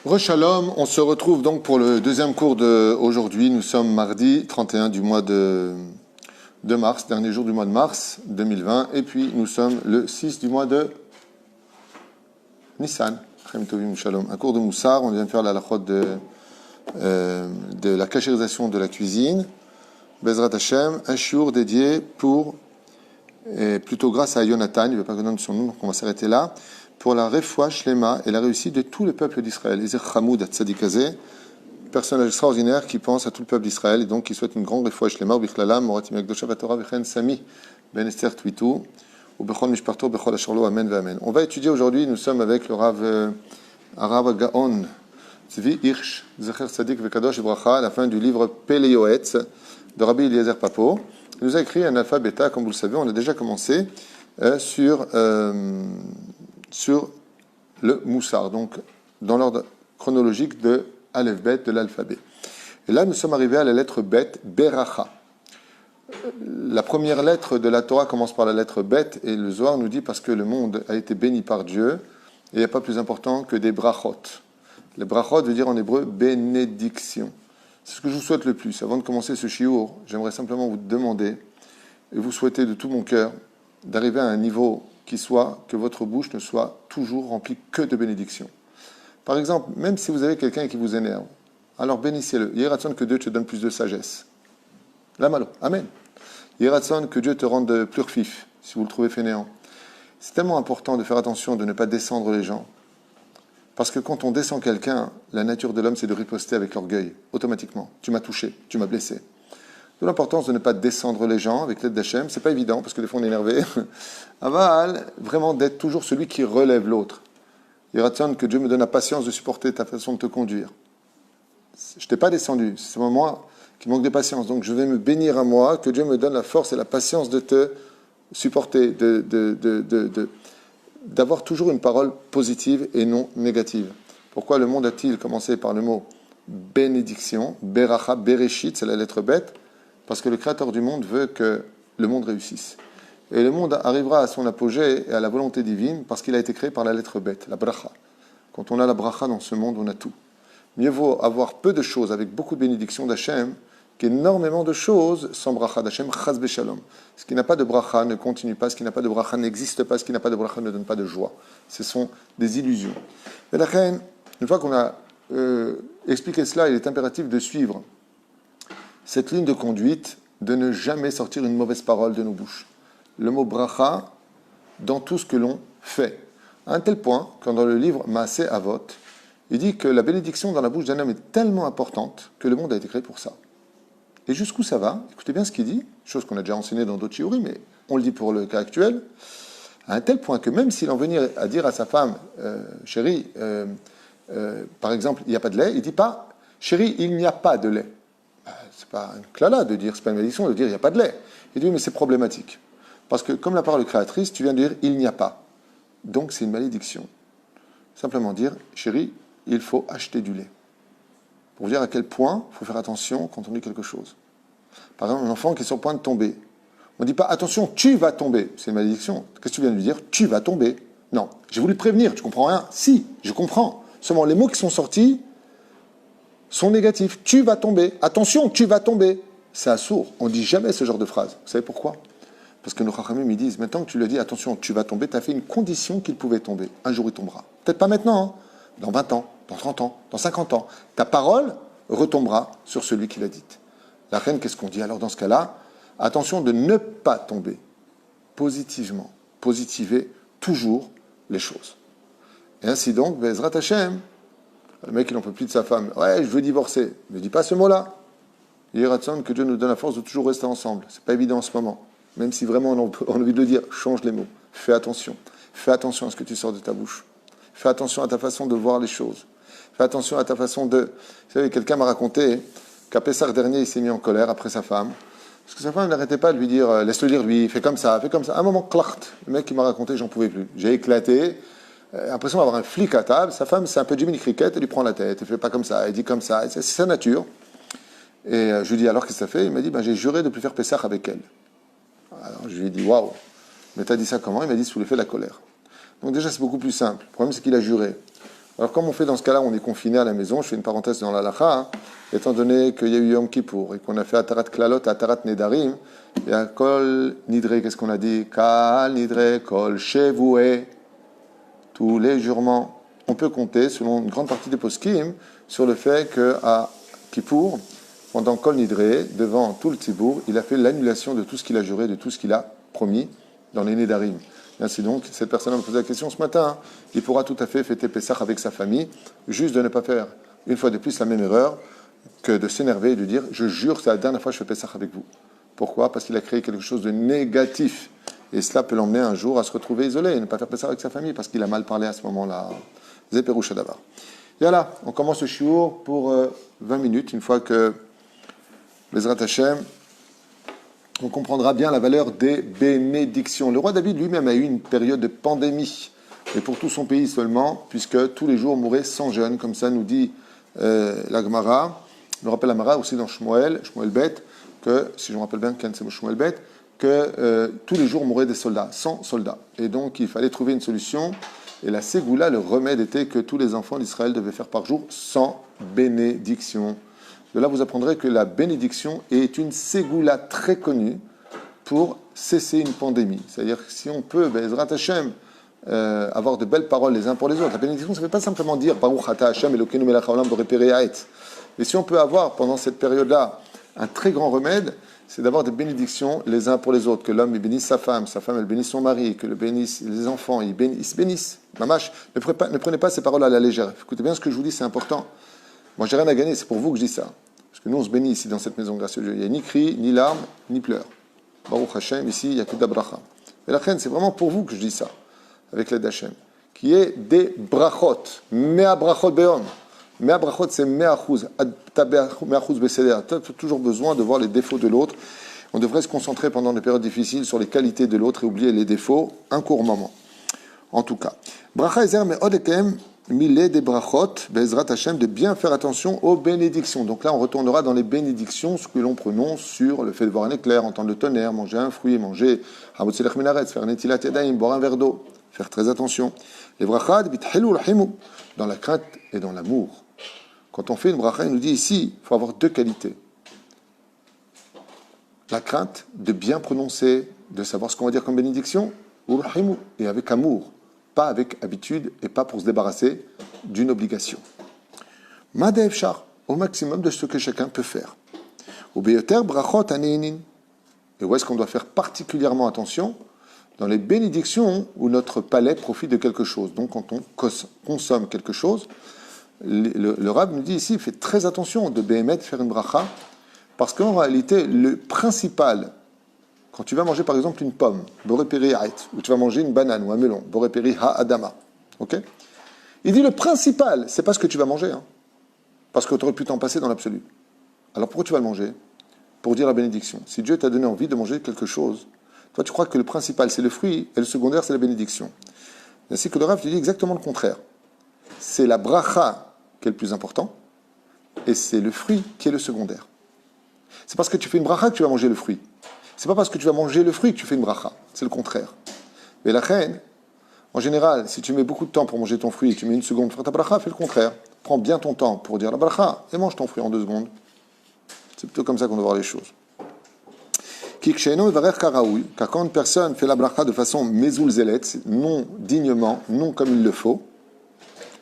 Shalom, on se retrouve donc pour le deuxième cours d'aujourd'hui. Nous sommes mardi 31 du mois de mars, dernier jour du mois de mars 2020, et puis nous sommes le 6 du mois de Nissan. Shalom. Un cours de Moussar, on vient de faire la halachot de la cachérisation de la cuisine. Bezrat Hashem, un shiur dédié pour, et plutôt grâce à Jonathan, il ne veut pas qu'on donne son nom, donc on va s'arrêter là, pour la refoua shlema et la réussite de tout le peuple d'Israël. Ezer Hamoud Tzadikazé, personnage extraordinaire qui pense à tout le peuple d'Israël et donc qui souhaite une grande refoua shlema. Bichlalam, Moratim Akdosha Vatora, Bechen Sami, Ben Esther Twitou, ou Bechol Mishparto, Bechol Asharlo, Amen, Amen. On va étudier aujourd'hui, nous sommes avec le Rav Gaon, Tzvi Hirsch, Zecher Tzadik Vekadosh Bracha, à la fin du livre Pele Yoetz de Rabbi Eliezer Papo. Il nous a écrit un alpha bêta, comme vous le savez, on a déjà commencé sur le Moussar, donc dans l'ordre chronologique de Aleph Bet de l'alphabet. Et là, nous sommes arrivés à la lettre Bet, Beracha. La première lettre de la Torah commence par la lettre Bet, et le Zohar nous dit parce que le monde a été béni par Dieu, et il n'y a pas plus important que des brachot. Les brachot veut dire en hébreu bénédiction. C'est ce que je vous souhaite le plus. Avant de commencer ce shiur, j'aimerais simplement vous demander, et vous souhaiter de tout mon cœur, d'arriver à un niveau qui soit que votre bouche ne soit toujours remplie que de bénédictions. Par exemple, même si vous avez quelqu'un qui vous énerve, alors bénissez-le. Yératson que Dieu te donne plus de sagesse. Lamalo, amen. Yératson que Dieu te rende plus fif, si vous le trouvez fainéant. C'est tellement important de faire attention de ne pas descendre les gens. Parce que quand on descend quelqu'un, la nature de l'homme, c'est de riposter avec l'orgueil, automatiquement. Tu m'as touché, tu m'as blessé. De l'importance de ne pas descendre les gens avec l'aide d'Hachem, c'est pas évident parce que des fois on est énervé. Aval, vraiment d'être toujours celui qui relève l'autre. Il ratsonne que Dieu me donne la patience de supporter ta façon de te conduire. Je t'ai pas descendu, c'est moi qui manque de patience. Donc je vais me bénir à moi, que Dieu me donne la force et la patience de te supporter, d'avoir toujours une parole positive et non négative. Pourquoi le monde a-t-il commencé par le mot bénédiction, Beracha, Bereshit, c'est la lettre bête, parce que le Créateur du monde veut que le monde réussisse. Et le monde arrivera à son apogée et à la volonté divine parce qu'il a été créé par la lettre bête, la bracha. Quand on a la bracha dans ce monde, on a tout. Mieux vaut avoir peu de choses avec beaucoup de bénédictions d'Hachem qu'énormément de choses sans bracha d'Hachem, chas beshalom. Ce qui n'a pas de bracha ne continue pas, ce qui n'a pas de bracha n'existe pas, ce qui n'a pas de bracha ne donne pas de joie. Ce sont des illusions. Et la reine, une fois qu'on a expliqué cela, il est impératif de suivre cette ligne de conduite, de ne jamais sortir une mauvaise parole de nos bouches. Le mot bracha dans tout ce que l'on fait. À un tel point, quand dans le livre Maaseh Avot, il dit que la bénédiction dans la bouche d'un homme est tellement importante que le monde a été créé pour ça. Et jusqu'où ça va? Écoutez bien ce qu'il dit, chose qu'on a déjà enseignée dans d'autres shiurim, mais on le dit pour le cas actuel, à un tel point que même s'il en venait à dire à sa femme, chérie, par exemple, il n'y a pas de lait, il ne dit pas, chérie, il n'y a pas de lait. C'est pas une klala de dire, c'est pas une malédiction de dire il n'y a pas de lait. Il dit mais c'est problématique. Parce que comme la parole créatrice, tu viens de dire il n'y a pas. Donc c'est une malédiction. Simplement dire, chérie, il faut acheter du lait. Pour vous dire à quel point il faut faire attention quand on dit quelque chose. Par exemple, un enfant qui est sur le point de tomber. On ne dit pas attention, tu vas tomber. C'est une malédiction. Qu'est-ce que tu viens de lui dire? Tu vas tomber. Non, j'ai voulu te prévenir, tu comprends rien? Si, je comprends. Seulement les mots qui sont sortis sont négatifs. Tu vas tomber. Attention, tu vas tomber. C'est assourd. On ne dit jamais ce genre de phrase. Vous savez pourquoi? Parce que nos chachamim, ils disent, maintenant que tu le dis, attention, tu vas tomber, tu as fait une condition qu'il pouvait tomber. Un jour, il tombera. Peut-être pas maintenant, hein. Dans 20 ans, dans 30 ans, dans 50 ans. Ta parole retombera sur celui qui l'a dite. La reine, qu'est-ce qu'on dit alors dans ce cas-là? Attention de ne pas tomber. Positivement. Positiver toujours les choses. Et ainsi donc, Bezrat Hashem, le mec, il n'en peut plus de sa femme. Ouais, je veux divorcer. Ne dis pas ce mot-là. Yératson, que Dieu nous donne la force de toujours rester ensemble. C'est pas évident en ce moment. Même si vraiment on a envie de le dire, change les mots. Fais attention. Fais attention à ce que tu sors de ta bouche. Fais attention à ta façon de voir les choses. Fais attention à ta façon de... Vous savez, quelqu'un m'a raconté qu'à Pessah dernier, il s'est mis en colère après sa femme. Parce que sa femme n'arrêtait pas de lui dire, laisse-le dire lui, fais comme ça, fais comme ça. À un moment, clart, le mec qui m'a raconté, j'en pouvais plus. J'ai éclaté. L'impression d'avoir un flic à table. Sa femme, c'est un peu Jiminy Cricket, elle lui prend la tête, elle fait pas comme ça, elle dit comme ça, c'est sa nature. Et je lui dis alors qu'est-ce que ça fait? Il m'a dit j'ai juré de ne plus faire Pessah avec elle. Alors je lui ai dit waouh, mais t'as dit ça comment? Il m'a dit sous l'effet de la colère. Donc déjà c'est beaucoup plus simple. Le problème c'est qu'il a juré. Alors, comme on fait dans ce cas-là, on est confiné à la maison, je fais une parenthèse dans l'halakha, hein, étant donné qu'il y a eu Yom Kippour et qu'on a fait Atarat Klalot, Atarat Nedarim, il y a Kol Nidre, qu'est-ce qu'on a dit? Kal Nidre, Kol Shevoué, tous les jurements. On peut compter, selon une grande partie des poskim, sur le fait qu'à Kippour, pendant Kol Nidre, devant tout le Tzibour, il a fait l'annulation de tout ce qu'il a juré, de tout ce qu'il a promis dans les Nedarim. Et ainsi donc, cette personne me posé la question ce matin, hein, il pourra tout à fait fêter Pessah avec sa famille, juste de ne pas faire une fois de plus la même erreur que de s'énerver et de dire « je jure, c'est la dernière fois que je fais Pessah avec vous ». Pourquoi? Parce qu'il a créé quelque chose de négatif. Et cela peut l'emmener un jour à se retrouver isolé et ne pas faire Pessah avec sa famille parce qu'il a mal parlé à ce moment-là. Zéperoucha d'abord. Et voilà, on commence le shiur pour 20 minutes, une fois que Bezrat Hashem, on comprendra bien la valeur des bénédictions. Le roi David lui-même a eu une période de pandémie, mais pour tout son pays seulement, puisque tous les jours mouraient 100 jeunes, comme ça nous dit la Gemara. Je me rappelle la Gemara aussi dans Shmuel Bet, que, si je me rappelle bien, c'est Shmuel Bet, que tous les jours mouraient des soldats, 100 soldats. Et donc il fallait trouver une solution. Et la Ségoula, le remède était que tous les enfants d'Israël devaient faire par jour 100 bénédictions. De là, vous apprendrez que la bénédiction est une ségoula très connue pour cesser une pandémie. C'est-à-dire que si on peut, Bezrat Hashem, avoir de belles paroles les uns pour les autres. La bénédiction, ça ne veut pas simplement dire Baruch Ata Hashem Elokeinu melech haolam borei peri ha'etz. Mais si on peut avoir, pendant cette période-là, un très grand remède, c'est d'avoir des bénédictions les uns pour les autres. Que l'homme bénisse sa femme elle bénisse son mari, que les enfants ils se bénissent. Mamash, ne prenez pas ces paroles à la légère. Écoutez bien ce que je vous dis, c'est important. Moi, j'ai rien à gagner, c'est pour vous que je dis ça. Parce que nous, on se bénit ici dans cette maison grâce à Dieu. Il n'y a ni cri, ni larmes, ni pleurs. Baruch Hashem, ici, il n'y a que d'abracha. Et la reine, c'est vraiment pour vous que je dis ça, avec l'aide d'Hachem, qui est des brachot. Mea brachot be'om. Mea brachot, c'est mea chouz. Mea chouz beseder. Tu as toujours besoin de voir les défauts de l'autre. On devrait se concentrer pendant des périodes difficiles sur les qualités de l'autre et oublier les défauts un court moment. En tout cas. Bracha ezer me'od ekem. Millet des brachot, Bezrat Hashem, de bien faire attention aux bénédictions. Donc là, on retournera dans les bénédictions, ce que l'on prononce sur le fait de voir un éclair, entendre le tonnerre, manger un fruit, manger hamot selech minaretz, faire netilat yadayim, boire un verre d'eau, faire très attention. Les brachad bitchelu l'himu, dans la crainte et dans l'amour. Quand on fait une bracha, il nous dit ici, il faut avoir deux qualités. La crainte de bien prononcer, de savoir ce qu'on va dire comme bénédiction, ou l'himu, et avec amour. Pas avec habitude et pas pour se débarrasser d'une obligation. Madev shar, au maximum de ce que chacun peut faire. Ubeyoter brachot aneinin. Et où est-ce qu'on doit faire particulièrement attention? Dans les bénédictions où notre palais profite de quelque chose. Donc quand on consomme quelque chose, le Rav nous dit ici, faites très attention de béhémet faire une bracha, parce qu'en réalité, le principal, quand tu vas manger par exemple une pomme, borei peri ha'etz, ou tu vas manger une banane ou un melon, borei peri ha'adama, ok? Il dit le principal, c'est pas ce que tu vas manger, hein, parce que tu aurais pu t'en passer dans l'absolu. Alors pourquoi tu vas le manger? Pour dire la bénédiction. Si Dieu t'a donné envie de manger quelque chose, toi tu crois que le principal c'est le fruit et le secondaire c'est la bénédiction. Ainsi que le Rav te dit exactement le contraire. C'est la bracha qui est le plus important et c'est le fruit qui est le secondaire. C'est parce que tu fais une bracha que tu vas manger le fruit. C'est pas parce que tu vas manger le fruit que tu fais une bracha. C'est le contraire. Mais la reine, en général, si tu mets beaucoup de temps pour manger ton fruit et que tu mets une seconde pour faire ta bracha, fais le contraire. Prends bien ton temps pour dire la bracha et mange ton fruit en 2 secondes. C'est plutôt comme ça qu'on doit voir les choses. Car quand une personne fait la bracha de façon mezoulzelet, non dignement, non comme il le faut,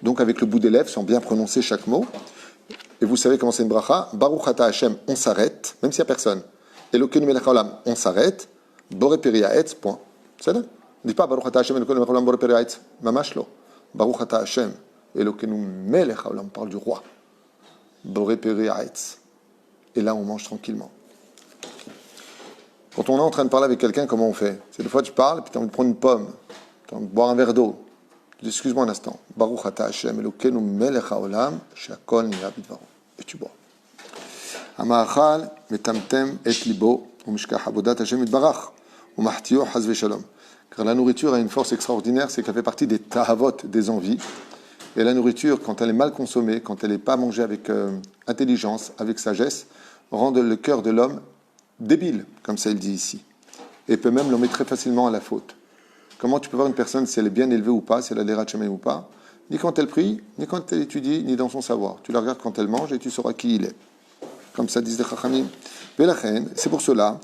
donc avec le bout des lèvres, sans bien prononcer chaque mot, et vous savez comment c'est une bracha, Baruch Ata Hashem, on s'arrête, même s'il n'y a personne. Elokeinu melech haolam, on s'arrête. Borei peri ha'etz, point. C'est ça? On ne dit pas Baruch Ata Hashem, Elokeinu melech haolam, borei peri ha'etz. Mamash lo. Baruch Ata Hashem, Elokeinu melech haolam, on parle du roi. Borei peri ha'etz. Et là, on mange tranquillement. Quand on est en train de parler avec quelqu'un, comment on fait? C'est des fois tu parles, puis tu as envie de prendre une pomme, tu as envie de boire un verre d'eau. Tu dis, excuse-moi un instant. Baruch Ata Hashem, Elokeinu melech haolam, shakol nira bidvaro. Et tu bois. המאכל מטמטם את ליבו ומשכח עבודת השם יתברך ומחטיאו חס ושלום. Car la nourriture a une force extraordinaire, c'est qu'elle fait partie des tahavot, des envies. Et la nourriture, quand elle est mal consommée, quand elle n'est pas mangée avec intelligence, avec sagesse, rend le cœur de l'homme débile, comme ça il dit ici. Et peut même l'emmener très facilement à la faute. Comment tu peux voir une personne si elle est bien élevée ou pas, si elle a des rachemé ou pas? ni quand elle prie, ni quand elle étudie, ni dans son savoir. Tu la regardes quand elle mange et tu sauras qui il est. Comme ça disent les Chachamim. C'est pour cela.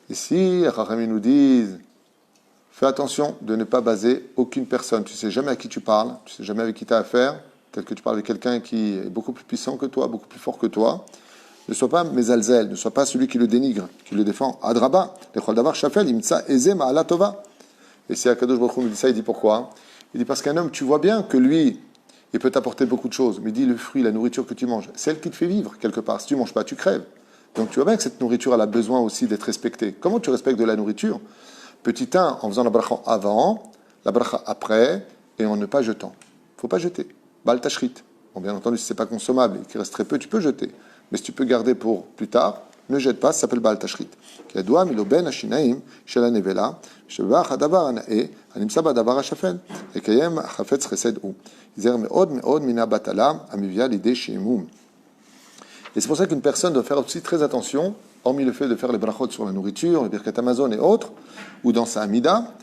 Ici, les Chachamim nous disent, fais attention de ne pas baser aucune personne. Tu ne sais jamais à qui tu parles, tu ne sais jamais avec qui tu as affaire. Tel que tu parles avec quelqu'un qui est beaucoup plus puissant que toi, beaucoup plus fort que toi. Ne sois pas mezalzel, ne sois pas celui qui le dénigre, qui le défend. Adraba, l'echol davar shafel, imtsa eze ma'ala tova. Et si Akadosh Baruch Hu nous dit ça, il dit pourquoi? Il dit parce qu'un homme, tu vois bien que lui, il peut t'apporter beaucoup de choses. Mais il dit le fruit, la nourriture que tu manges, c'est elle qui te fait vivre quelque part. Si tu ne manges pas, tu crèves. Donc tu vois bien que cette nourriture, elle a besoin aussi d'être respectée. Comment tu respectes de la nourriture? Petit 1, en faisant la bracha avant, la bracha après, et en ne pas jetant. Il ne faut pas jeter. Bal tashrit. Bon, bien entendu, si ce n'est pas consommable et qu'il reste très peu, tu peux jeter. Mais si tu peux garder pour plus tard, ne jette pas, ça s'appelle Baal Tashrit. Kedua miloben hashinaim shel hanevela, shebach hadavar hanae, hanimsa badavar hashafel, ekayem hafetz chesed hu. Izer meod mina batala, amivia l'idée shemum. Et c'est pour ça qu'une personne doit faire aussi très attention, hormis le fait de faire les brachot sur la nourriture, le birkat Amazon et autres, ou dans sa amida,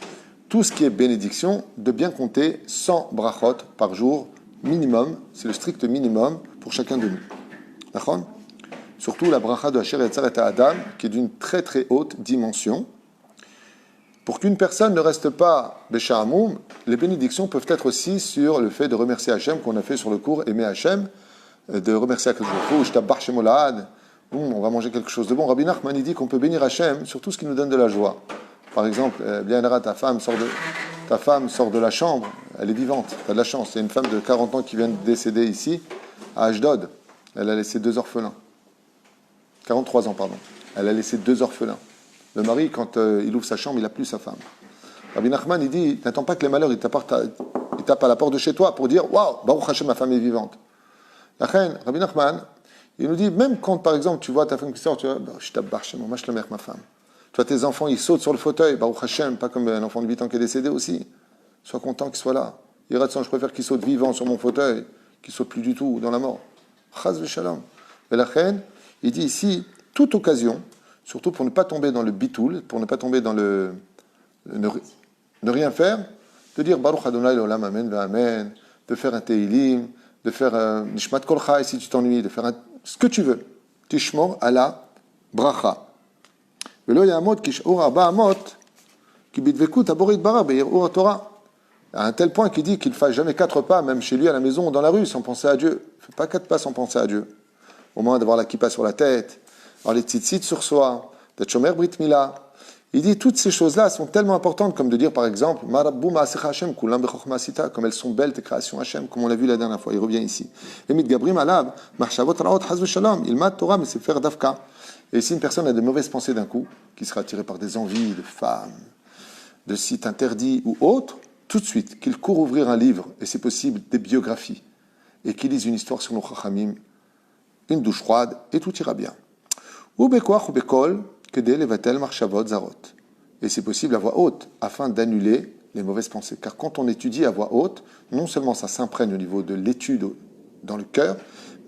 tout ce qui est bénédiction, de bien compter 100 brachot par jour, minimum, c'est le strict minimum pour chacun de nous. D'accord ? Surtout la bracha de Asher Yatzar et Adam, qui est d'une très très haute dimension. Pour qu'une personne ne reste pas Béchahamoum, les bénédictions peuvent être aussi sur le fait de remercier Hachem, qu'on a fait sur le cours Aimer Hachem, de remercier Akadosh Baruch Hu, Shtabach Shemolad, on va manger quelque chose de bon. Rabbi Nachman dit qu'on peut bénir Hachem sur tout ce qui nous donne de la joie. Par exemple, ta femme sort de la chambre, elle est vivante, tu as de la chance. Il y a une femme de 40 ans qui vient de décéder ici, à Ashdod. Elle a laissé 2 orphelins. 43 ans, pardon. Elle a laissé 2 orphelins. Le mari, quand il ouvre sa chambre, il n'a plus sa femme. Rabbi Nachman, il dit, n'attends pas que les malheurs, ils tapent à la porte de chez toi pour dire, waouh, Baruch Hashem, ma femme est vivante. La reine, Rabbi Nachman, il nous dit, même quand, par exemple, tu vois ta femme qui sort, tu vois, je tape Baruch Hashem, moi je le mets avec ma femme. Tu vois tes enfants, ils sautent sur le fauteuil, Baruch Hashem, pas comme un enfant de 8 ans qui est décédé aussi. Sois content qu'il soit là. Il je préfère qu'il saute vivant sur mon fauteuil, qu'il saute plus du tout dans la mort. Chaz v'shalom. Et la reine, il dit ici, toute occasion, surtout pour ne pas tomber dans le bitoul, pour ne pas tomber dans le ne rien faire, de dire Baruch Adonai l'olam amen v'amen, de faire un teilim, de faire un nishmat kol chai si tu t'ennuies, de faire ce que tu veux. Tishmor ala bracha. Velo yamot kishur arba amot ki bidvekut aborit bara beirur Torah. À un tel point qu'il dit qu'il ne fasse jamais 4 pas, même chez lui à la maison ou dans la rue, sans penser à Dieu. Il ne fait pas 4 pas sans penser à Dieu. Au moins d'avoir la kippa sur la tête, avoir les tzitzit sur soi, d'être shomer brit mila. Il dit toutes ces choses-là sont tellement importantes, comme de dire par exemple, Marabou ma'asech Hashem, kulam bechokma asita, comme elles sont belles tes créations Hashem, comme on l'a vu la dernière fois. Il revient ici. Et mitgabrim alab, marchavot raot chaz v'shalom, il mat Torah, mais c'est faire dafka. Et si une personne a de mauvaises pensées d'un coup, qui sera attirée par des envies de femmes, de sites interdits ou autres, tout de suite, qu'il court ouvrir un livre, et c'est possible, des biographies, et qu'il lise une histoire sur nos chachamim, une douche froide, et tout ira bien. Ou bekoach ou bekol, kedé levatel marchavot zarot. Et c'est possible à voix haute, afin d'annuler les mauvaises pensées. Car quand on étudie à voix haute, non seulement ça s'imprègne au niveau de l'étude dans le cœur,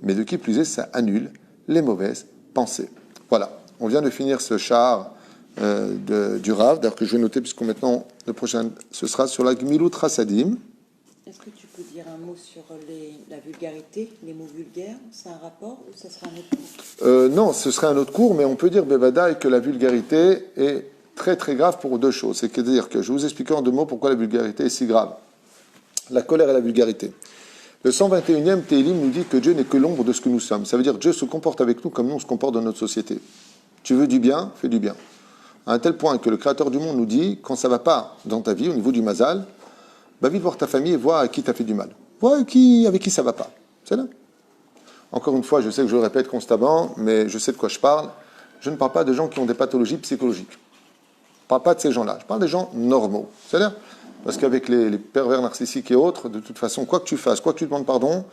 mais de qui plus est, ça annule les mauvaises pensées. Voilà, on vient de finir ce char du Rav, d'ailleurs que je vais noter, puisque maintenant, le prochain, ce sera sur la Gmilut Rasadim. Est-ce que tu peux dire un mot sur la vulgarité, les mots vulgaires? C'est un rapport ou ça sera un autre cours? Non, ce serait un autre cours, mais on peut dire, Bevadaï, que la vulgarité est très très grave pour 2 choses. C'est-à-dire que je vais vous expliquer en 2 mots pourquoi la vulgarité est si grave. La colère et la vulgarité. Le 121e Télim nous dit que Dieu n'est que l'ombre de ce que nous sommes. Ça veut dire que Dieu se comporte avec nous comme nous on se comporte dans notre société. Tu veux du bien, fais du bien. À un tel point que le Créateur du monde nous dit, quand ça ne va pas dans ta vie, au niveau du mazal, va vite voir ta famille et vois à qui t'as fait du mal. Vois avec qui ça ne va pas. C'est là. Encore une fois, je sais que je le répète constamment, mais je sais de quoi je parle. Je ne parle pas de gens qui ont des pathologies psychologiques. Je ne parle pas de ces gens-là. Je parle des gens normaux. C'est-à-dire, parce qu'avec les pervers narcissiques et autres, de toute façon, quoi que tu fasses, quoi que tu demandes pardon,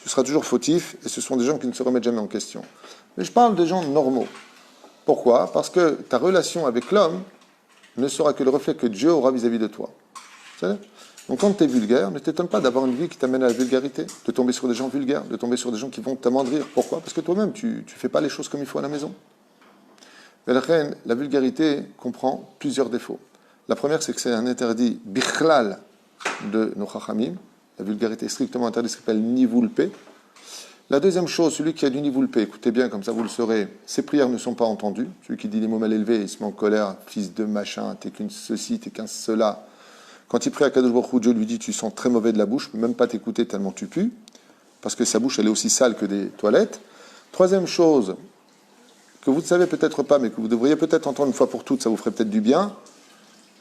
tu seras toujours fautif, et ce sont des gens qui ne se remettent jamais en question. Mais je parle des gens normaux. Pourquoi ? Parce que ta relation avec l'homme ne sera que le reflet que Dieu aura vis-à-vis de toi. Donc quand tu es vulgaire, ne t'étonne pas d'avoir une vie qui t'amène à la vulgarité, de tomber sur des gens vulgaires, de tomber sur des gens qui vont t'amendrir. Pourquoi ? Parce que toi-même, tu ne fais pas les choses comme il faut à la maison. Mais la vulgarité comprend plusieurs défauts. La première, c'est que c'est un interdit bichlal de nos chachamim. La vulgarité est strictement interdite, ce qu'on appelle nivoulpé. La deuxième chose, celui qui a du nivoulpé, écoutez bien, comme ça vous le saurez, ses prières ne sont pas entendues. Celui qui dit les mots mal élevés, il se met en colère, fils de machin, t'es qu'une ceci, t'es qu'un cela. Quand il prie à Kadosh Baruch Hu, Dieu lui dit, tu sens très mauvais de la bouche, même pas t'écouter tellement tu pues, parce que sa bouche, elle est aussi sale que des toilettes. Troisième chose, que vous ne savez peut-être pas, mais que vous devriez peut-être entendre une fois pour toutes, ça vous ferait peut-être du bien,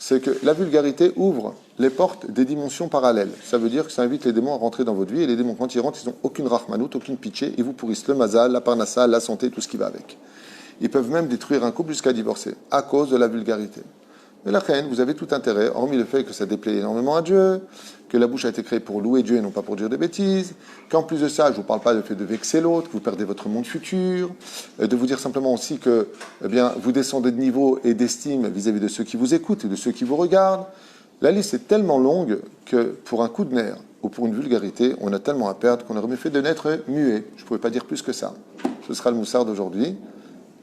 c'est que la vulgarité ouvre les portes des dimensions parallèles. Ça veut dire que ça invite les démons à rentrer dans votre vie, et les démons, quand ils rentrent, ils n'ont aucune rahmanout, aucune pitié, ils vous pourrissent le mazal, la parnassa, la santé, tout ce qui va avec. Ils peuvent même détruire un couple jusqu'à divorcer, à cause de la vulgarité. Mais la reine, vous avez tout intérêt, hormis le fait que ça déplaît énormément à Dieu, que la bouche a été créée pour louer Dieu et non pas pour dire des bêtises, qu'en plus de ça, je ne vous parle pas du fait de vexer l'autre, que vous perdez votre monde futur, de vous dire simplement aussi que eh bien, vous descendez de niveau et d'estime vis-à-vis de ceux qui vous écoutent et de ceux qui vous regardent. La liste est tellement longue que pour un coup de nerf ou pour une vulgarité, on a tellement à perdre qu'on aurait mieux fait de naître muet. Je ne pouvais pas dire plus que ça. Ce sera le moussard d'aujourd'hui.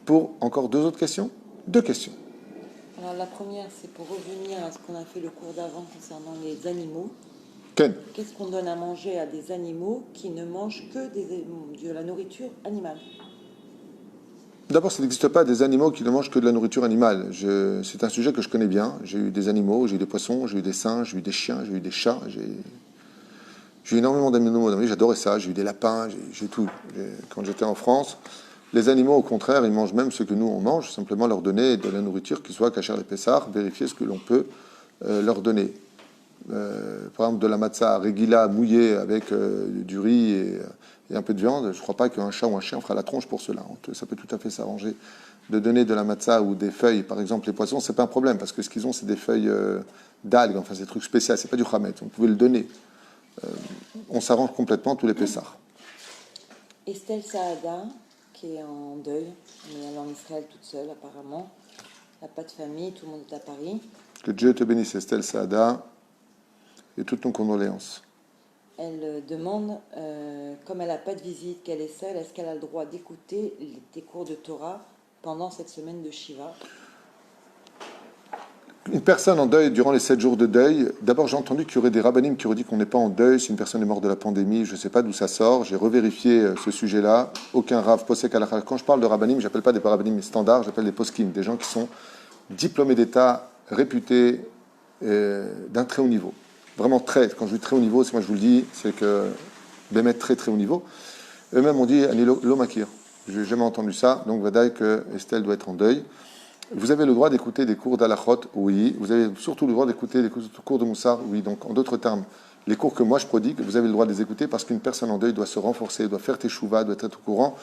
Pour encore deux autres questions ? Deux questions. Alors la première, c'est pour revenir à ce qu'on a fait le cours d'avant concernant les animaux. Ken. Qu'est-ce qu'on donne à manger à des animaux qui ne mangent que de la nourriture animale? D'abord, ça n'existe pas des animaux qui ne mangent que de la nourriture animale. C'est un sujet que je connais bien. J'ai eu des animaux, j'ai eu des poissons, j'ai eu des singes, j'ai eu des chiens, j'ai eu des chats. J'ai eu énormément d'animaux dans ma vie. J'adorais ça. J'ai eu des lapins, j'ai tout. Quand j'étais en France, les animaux, au contraire, ils mangent même ce que nous, on mange. Simplement leur donner de la nourriture qui soit cachère les pessards, vérifier ce que l'on peut leur donner. Par exemple, de la matzah régila mouillée avec du riz et un peu de viande. Je ne crois pas qu'un chat ou un chien fera la tronche pour cela. Ça peut tout à fait s'arranger. De donner de la matzah ou des feuilles, par exemple les poissons, c'est pas un problème parce que ce qu'ils ont, c'est des feuilles d'algues, enfin c'est des trucs spéciaux, c'est pas du chametz. On pouvait le donner. On s'arrange complètement tous les pessards. Estelle Saada, qui est en deuil, mais elle est en Israël toute seule apparemment. Elle n'a pas de famille, tout le monde est à Paris. Que Dieu te bénisse, Estelle Saada, et toutes nos condoléances. Elle demande, comme elle n'a pas de visite, qu'elle est seule, est-ce qu'elle a le droit d'écouter des cours de Torah pendant cette semaine de Shiva? Une personne en deuil durant les 7 jours de deuil, d'abord j'ai entendu qu'il y aurait des rabbinim qui auraient dit qu'on n'est pas en deuil si une personne est morte de la pandémie, je ne sais pas d'où ça sort, j'ai revérifié ce sujet-là, aucun rav posek halakha. Quand je parle de rabbinim, j'appelle pas des rabbinim standards, j'appelle des poskim, des gens qui sont diplômés d'État, réputés d'un très haut niveau. Vraiment très, quand je dis très haut niveau, c'est moi je vous le dis, c'est que bémet très très haut niveau. Eux-mêmes ont dit Ani lo makir. Je n'ai jamais entendu ça, donc vadaï que Estelle doit être en deuil. Vous avez le droit d'écouter des cours d'Alachot, oui. Vous avez surtout le droit d'écouter des cours de Moussar, oui. Donc, en d'autres termes, les cours que moi je prodigue, vous avez le droit de les écouter parce qu'une personne en deuil doit se renforcer, doit faire teshuva, doit être au courant.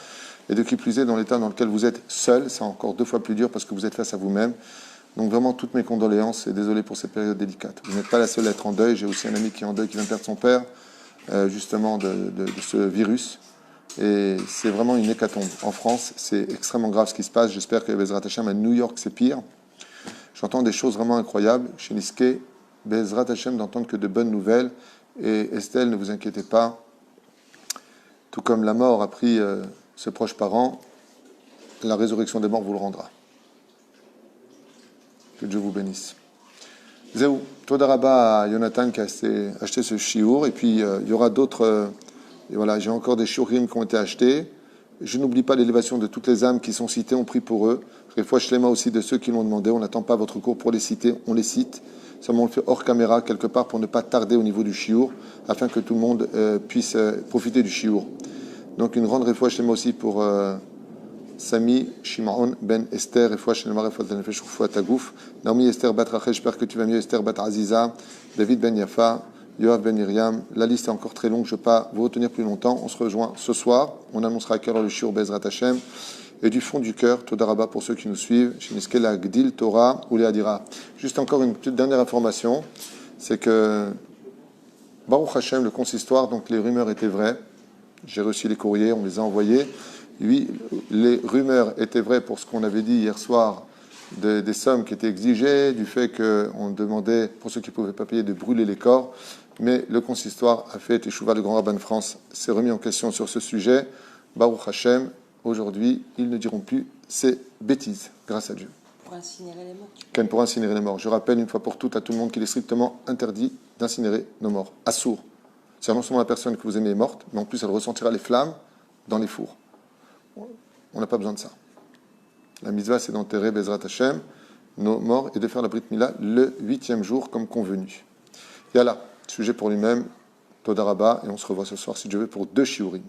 Et de qui plus est, dans l'état dans lequel vous êtes seul, c'est encore 2 fois plus dur parce que vous êtes face à vous-même. Donc, vraiment, toutes mes condoléances et désolé pour cette période délicate. Vous n'êtes pas la seule à être en deuil. J'ai aussi un ami qui est en deuil, qui vient de perdre son père, justement, de ce virus. Et c'est vraiment une hécatombe. En France, c'est extrêmement grave ce qui se passe. J'espère que Bezrat Hashem à New York, c'est pire. J'entends des choses vraiment incroyables. Chez Niske, Bezrat Hashem d'entendre que de bonnes nouvelles. Et Estelle, ne vous inquiétez pas. Tout comme la mort a pris ce proche parent, la résurrection des morts vous le rendra. Que Dieu vous bénisse. Zéou, Toda Rabba à Jonathan qui a acheté ce chiour. Et puis, il y aura d'autres... Et voilà, j'ai encore des shiurim qui ont été achetés. Je n'oublie pas l'élévation de toutes les âmes qui sont citées, on prie pour eux. Quelquefois, je les aussi de ceux qui l'ont demandé. On n'attend pas votre cours pour les citer, on les cite. Seulement, on le fait hors caméra, quelque part, pour ne pas tarder au niveau du shiur, afin que tout le monde puisse profiter du shiur. Donc, une grande réfoua chez moi aussi pour Sami, Shimon, Ben Esther, réfoua chez le Marefot de Nefesh, réfoua Tagouf. Naomi Esther Bat Rachel, j'espère que tu vas mieux. Esther Bat Aziza, David Ben Yafa. Yoav Ben Miriam, la liste est encore très longue, je ne vais pas vous retenir plus longtemps. On se rejoint ce soir, on annoncera à quelle heure le shiur Bezrat Hashem. Et du fond du cœur, Toda Rabba pour ceux qui nous suivent, chez Niskela Gdil Torah ou les Hadira. Juste encore une petite dernière information, c'est que Baruch Hashem, le consistoire, donc les rumeurs étaient vraies. J'ai reçu les courriers, on les a envoyés. Oui, les rumeurs étaient vraies pour ce qu'on avait dit hier soir, des sommes qui étaient exigées, du fait qu'on demandait, pour ceux qui ne pouvaient pas payer, de brûler les corps. Mais le consistoire a fait, Teshuvah, le grand rabbin de France, s'est remis en question sur ce sujet. Baruch Hashem, aujourd'hui, ils ne diront plus ces bêtises, grâce à Dieu. Pour incinérer les morts. Ken pour incinérer les morts. Je rappelle une fois pour toutes à tout le monde qu'il est strictement interdit d'incinérer nos morts. Assour. C'est non seulement la personne que vous aimez est morte, mais en plus elle ressentira les flammes dans les fours. On n'a pas besoin de ça. La mitzvah, c'est d'enterrer Bezrat Hashem, nos morts, et de faire la Brit Mila le 8e jour, comme convenu. Yalla, sujet pour lui-même, Toda Rabba, et on se revoit ce soir, si Dieu veut, pour 2 shiurim.